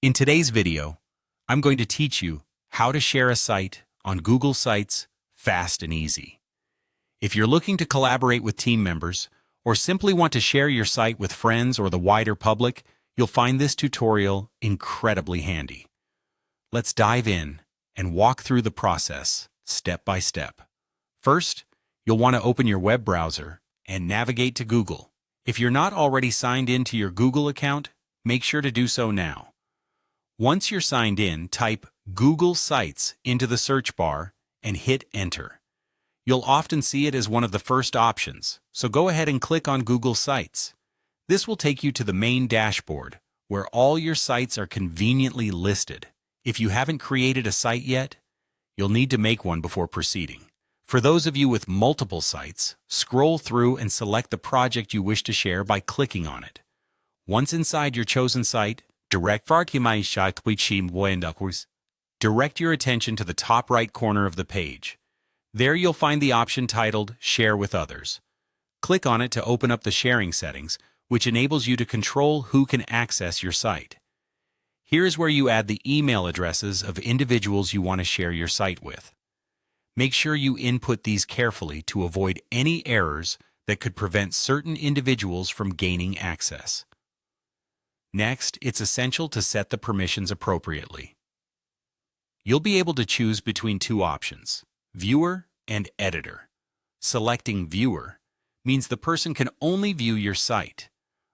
In today's video, I'm going to teach you how to share a site on Google Sites fast and easy. If you're looking to collaborate with team members or simply want to share your site with friends or the wider public, you'll find this tutorial incredibly handy. Let's dive in and walk through the process step by step. First, you'll want to open your web browser and navigate to Google. If you're not already signed into your Google account, make sure to do so now. Once you're signed in, type Google Sites into the search bar and hit Enter. You'll often see it as one of the first options, so go ahead and click on Google Sites. This will take you to the main dashboard, where all your sites are conveniently listed. If you haven't created a site yet, you'll need to make one before proceeding. For those of you with multiple sites, scroll through and select the project you wish to share by clicking on it. Once inside your chosen site, direct your attention to the top right corner of the page. There you'll find the option titled Share with Others. Click on it to open up the sharing settings, which enables you to control who can access your site. Here's where you add the email addresses of individuals you want to share your site with. Make sure you input these carefully to avoid any errors that could prevent certain individuals from gaining access. Next, it's essential to set the permissions appropriately. You'll be able to choose between two options, Viewer and Editor. Selecting Viewer means the person can only view your site,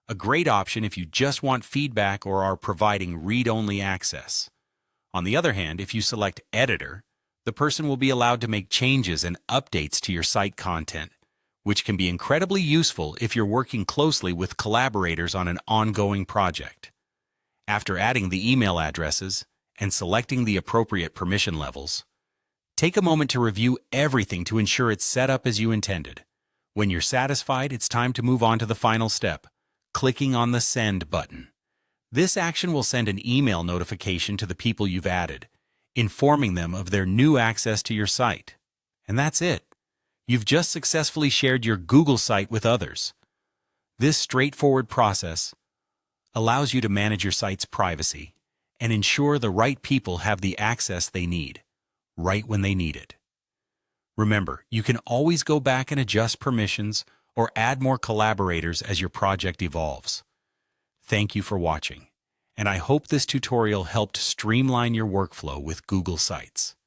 a great option if you just want feedback or are providing read-only access. On the other hand, if you select Editor, the person will be allowed to make changes and updates to your site content, which can be incredibly useful if you're working closely with collaborators on an ongoing project. After adding the email addresses and selecting the appropriate permission levels, take a moment to review everything to ensure it's set up as you intended. When you're satisfied, it's time to move on to the final step, clicking on the Send button. This action will send an email notification to the people you've added, informing them of their new access to your site. And that's it. You've just successfully shared your Google site with others. This straightforward process allows you to manage your site's privacy and ensure the right people have the access they need, right when they need it. Remember, you can always go back and adjust permissions or add more collaborators as your project evolves. Thank you for watching, and I hope this tutorial helped streamline your workflow with Google Sites.